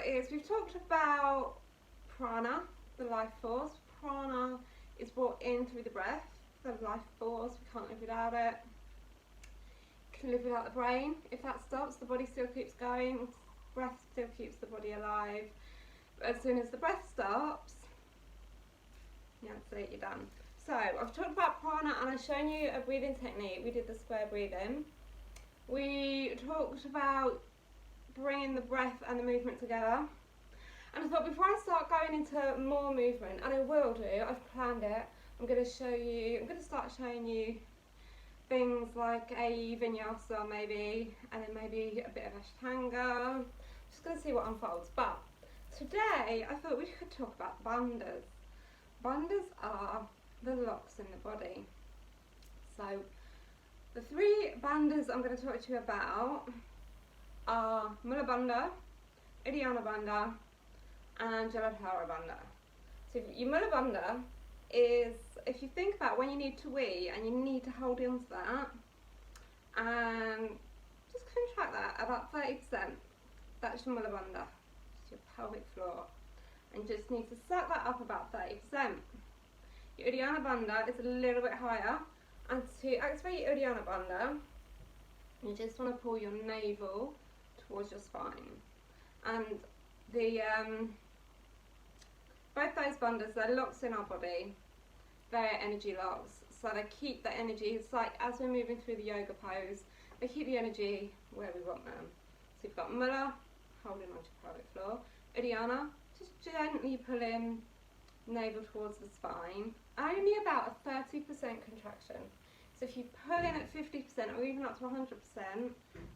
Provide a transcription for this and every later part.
is we've talked about prana, the life force. Prana is brought in through the breath, the life force, we can't live without it. Can live without the brain. If that stops, the body still keeps going, breath still keeps the body alive. But as soon as the breath stops, that's it, you're done. So I've talked about prana and I've shown you a breathing technique. We did the square breathing. We talked about bringing the breath and the movement together. And I thought before I start going into more movement, and I will do, I've planned it, I'm going to start showing you things like a vinyasa maybe, and then maybe a bit of ashtanga. Just going to see what unfolds. But today I thought we could talk about bandhas. Bandhas are the locks in the body. So the three bandhas I'm going to talk to you about are Mula Bandha, Uddiyana Bandha and Jaladhara Bandha. So your Mula Bandha is, if you think about when you need to wee and you need to hold on to that and just contract that about 30%, that's your Mula Bandha, it's your pelvic floor, and you just need to suck that up about 30%. Your Uddiyana Bandha is a little bit higher, and to activate your Uddiyana Bandha you just want to pull your navel towards your spine, and the both those bandhas, they're locks in our body, they're energy locks, so they keep the energy. It's like as we're moving through the yoga pose, they keep the energy where we want them. So you've got Mula, holding onto your pelvic floor, Uddiyana, just gently pulling navel towards the spine, only about a 30% contraction. So if you pull in at 50% or even up to 100%,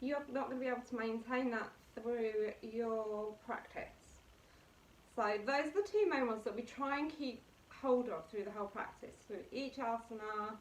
you're not going to be able to maintain that through your practice. So those are the two main ones that we try and keep hold of through the whole practice, through each asana,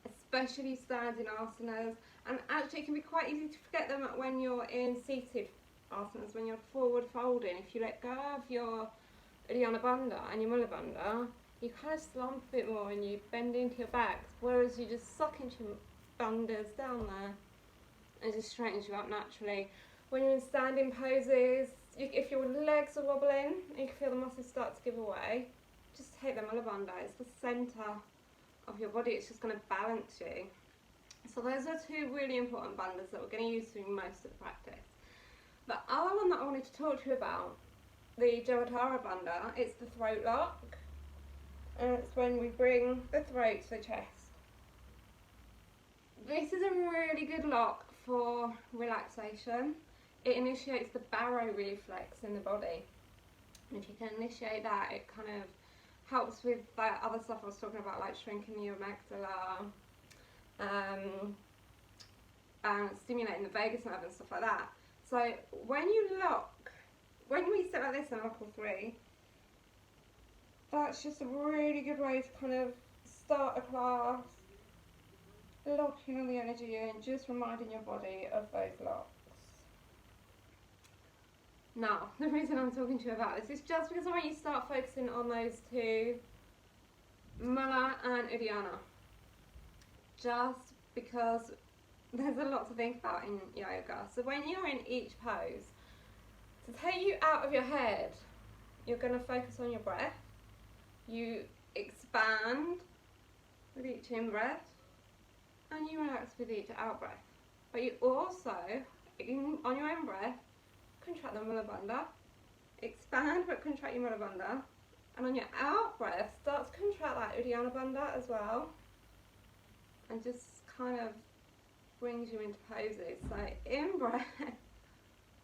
especially standing asanas. And actually it can be quite easy to forget them when you're in seated asanas, when you're forward folding. If you let go of your Uddiyana Bandha and your Mula Bandha, you kind of slump a bit more and you bend into your back, whereas you just suck into your bandhas down there and it just straightens you up naturally. When you're in standing poses, if your legs are wobbling and you can feel the muscles start to give away, just take the Mula Bandha. It's the centre of your body, it's just going to balance you. So those are two really important bandhas that we're going to use through most of the practice. The other one that I wanted to talk to you about, the Jaladhara Bandha, it's the throat lock. And it's when we bring the throat to the chest. This is a really good lock for relaxation. It initiates the barrow reflex in the body. And if you can initiate that, it kind of helps with that other stuff I was talking about, like shrinking your amygdala, and stimulating the vagus nerve and stuff like that. So when you lock, when we sit like this and lock all three, that's just a really good way to kind of start a class, locking all the energy in, just reminding your body of those locks. Now, the reason I'm talking to you about this is just because I want you to start focusing on those two, Mula and Uddiyana. Just because there's a lot to think about in yoga. So when you're in each pose, to take you out of your head, you're going to focus on your breath. You expand with each in-breath and you relax with each out-breath. But you also, on your in-breath, contract the Mula Bandha, expand but contract your Mula Bandha, and on your out-breath, start to contract that Uddiyana Bandha as well, and just kind of brings you into poses. So in-breath,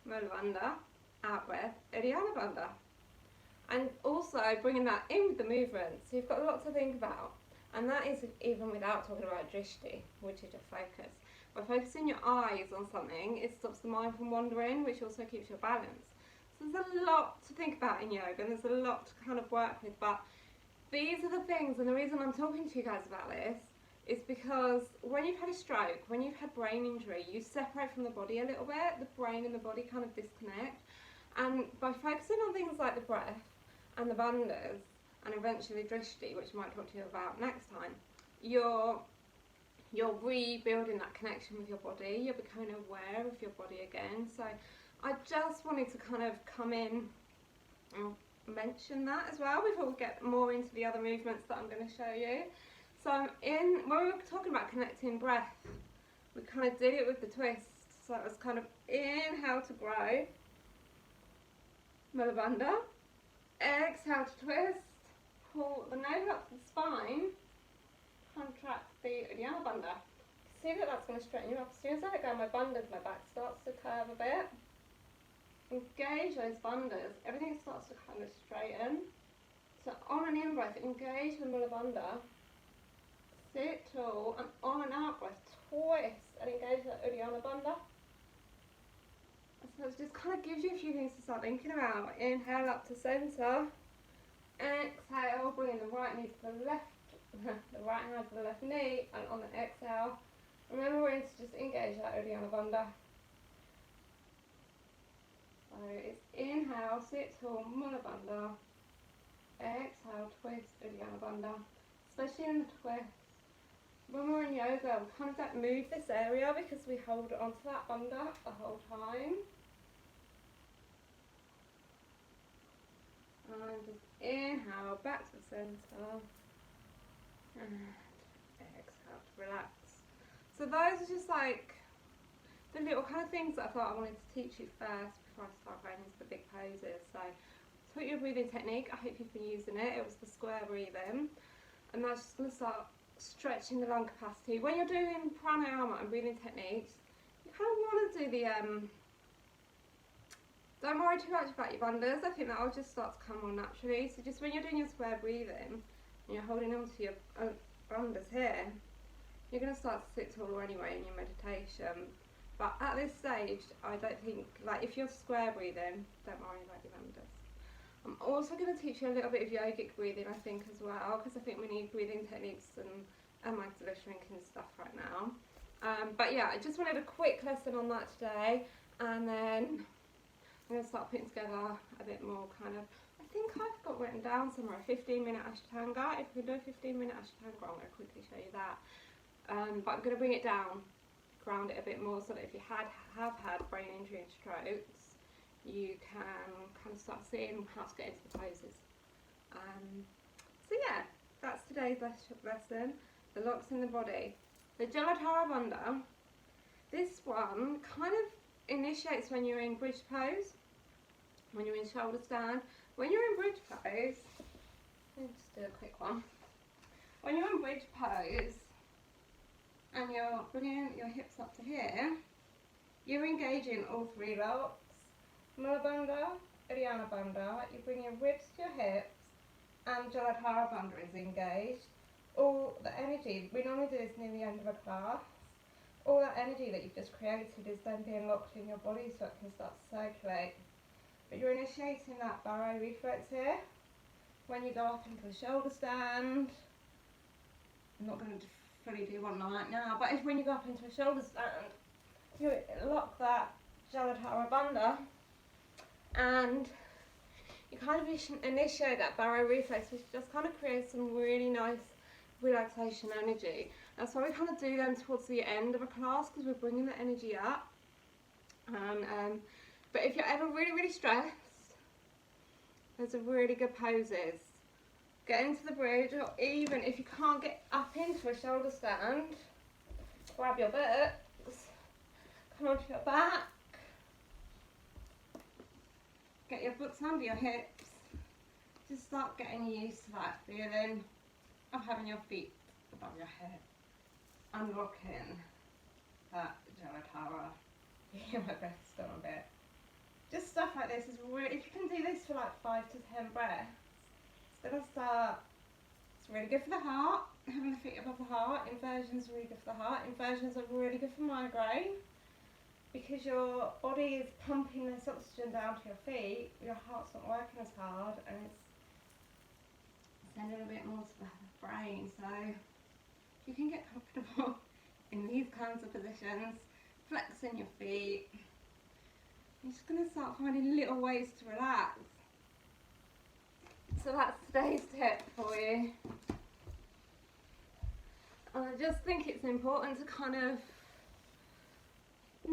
Mula Bandha, out-breath, Uddiyana Bandha. And also bringing that in with the movement, so you've got a lot to think about, and that is even without talking about drishti, which is your focus. By focusing your eyes on something, it stops the mind from wandering, which also keeps your balance. So there's a lot to think about in yoga, and there's a lot to kind of work with, but these are the things, and the reason I'm talking to you guys about this is because when you've had a stroke, when you've had brain injury, you separate from the body a little bit, the brain and the body kind of disconnect, and by focusing on things like the breath, and the bandhas, and eventually drishti, which I might talk to you about next time, you're rebuilding that connection with your body, you're becoming aware of your body again. So I just wanted to kind of come in and mention that as well before we get more into the other movements that I'm going to show you. So when we were talking about connecting breath, we kind of did it with the twist. So it was kind of inhale to grow, Mula Bandha, exhale to twist, pull the navel up to the spine, contract the Uddiyana Bandha. See that that's going to straighten you up. As soon as I let go of my bandhas, my back starts to curve a bit. Engage those bandhas. Everything starts to kind of straighten. So on an in-breath, engage the Mula Bandha. Sit tall, and on an out-breath, twist and engage that Uddiyana Bandha. So it just kind of gives you a few things to start thinking about. Inhale up to centre. Exhale, bringing the right knee to the left, the right hand to the left knee, and on the exhale, remembering to just engage that Uddiyana Bandha. So it's inhale, sit tall, Mula Bandha. Exhale, twist, Uddiyana Bandha. Especially in the twist. When we're in yoga, we kind of don't move this area because we hold onto that bandha the whole time. And just inhale, back to the centre. And exhale to relax. So those are just like the little kind of things that I thought I wanted to teach you first before I start going into the big poses. So I taught you a breathing technique. I hope you've been using it. It was the square breathing. And that's just going to start stretching the lung capacity. When you're doing pranayama and breathing techniques, you kind of want to do the don't worry too much about your bandhas. I think that will just start to come on naturally. So just when you're doing your square breathing and you're holding on to your bandhas here, you're going to start to sit taller anyway in your meditation. But at this stage, I don't think, like if you're square breathing, don't worry about your bandhas. I'm also going to teach you a little bit of yogic breathing, I think, as well, because I think we need breathing techniques and Magdala shrinking stuff right now. But yeah, I just wanted a quick lesson on that today, and then I'm going to start putting together a bit more kind of, I think I've got written down somewhere a 15-minute Ashtanga. If we can do a 15-minute Ashtanga, I'm going to quickly show you that. But I'm going to bring it down, ground it a bit more, so that if you have had brain injury and strokes, you can kind of start seeing how to get into the poses. So yeah, that's today's lesson, the locks in the body. The Jaladhara Bandha, this one kind of initiates when you're in bridge pose, when you're in shoulder stand. When you're in bridge pose, let me just do a quick one. When you're in bridge pose and you're bringing your hips up to here, you're engaging all three locks. Mula Bandha, Uddiyana Bandha, you bring your ribs to your hips, and Jaladhara Bandha is engaged. All the energy, we normally do this near the end of a class, all that energy that you've just created is then being locked in your body so it can start to circulate. But you're initiating that barre reflex here. When you go up into a shoulder stand, I'm not going to fully do one like now, but when you go up into a shoulder stand, you lock that Jaladhara Bandha, and you kind of initiate that barre reflex, which just kind of creates some really nice relaxation energy. That's why we kind of do them towards the end of a class, because we're bringing the energy up. But if you're ever really stressed, there's a really good poses. Get into the bridge, or even if you can't get up into a shoulder stand, grab your buttocks, come onto your back, get your books under your hips. Just start getting used to that feeling of having your feet above your head, unlocking that Jaladhara. Hear my breath still a bit. Just stuff like this is really, if you can do this for like 5 to 10 breaths, it's gonna start. It's really good for the heart, having the feet above the heart. Inversions are really good for the heart. Inversions are really good for migraine, because your body is pumping this oxygen down to your feet, your heart's not working as hard, and it's sending a bit more to the brain. So you can get comfortable in these kinds of positions, flexing your feet. You're just going to start finding little ways to relax. So that's today's tip for you. And I just think it's important to kind of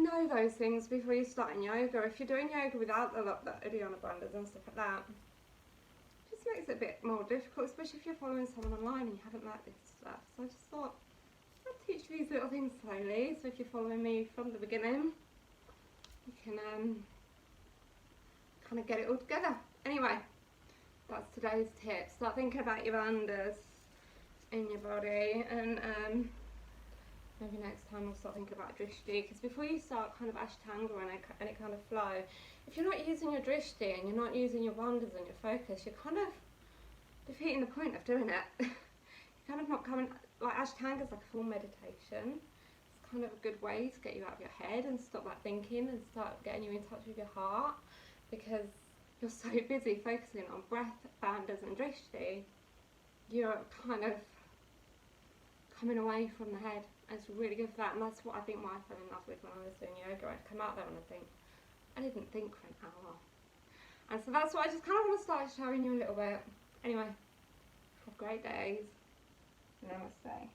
know those things before you start in yoga. If you're doing yoga without the Uddiyana bandhas and stuff like that, it just makes it a bit more difficult, especially if you're following someone online and you haven't learnt this stuff. So I just thought I'd teach you these little things slowly, so if you're following me from the beginning, you can kind of get it all together. Anyway, that's today's tip. Start thinking about your bandhas in your body, and maybe next time we'll start thinking about drishti, because before you start kind of ashtanga and any kind of flow, if you're not using your drishti and you're not using your bandhas and your focus, you're kind of defeating the point of doing it. You're kind of not coming, like ashtanga is like a full meditation. It's kind of a good way to get you out of your head and stop that thinking and start getting you in touch with your heart, because you're so busy focusing on breath, bandhas and drishti, you're kind of coming away from the head, and it's really good for that. And that's what I think why I fell in love with when I was doing yoga. I'd come out there and I didn't think for an hour, and so that's what I just kind of want to start showing you a little bit. Anyway, have great days. Namaste.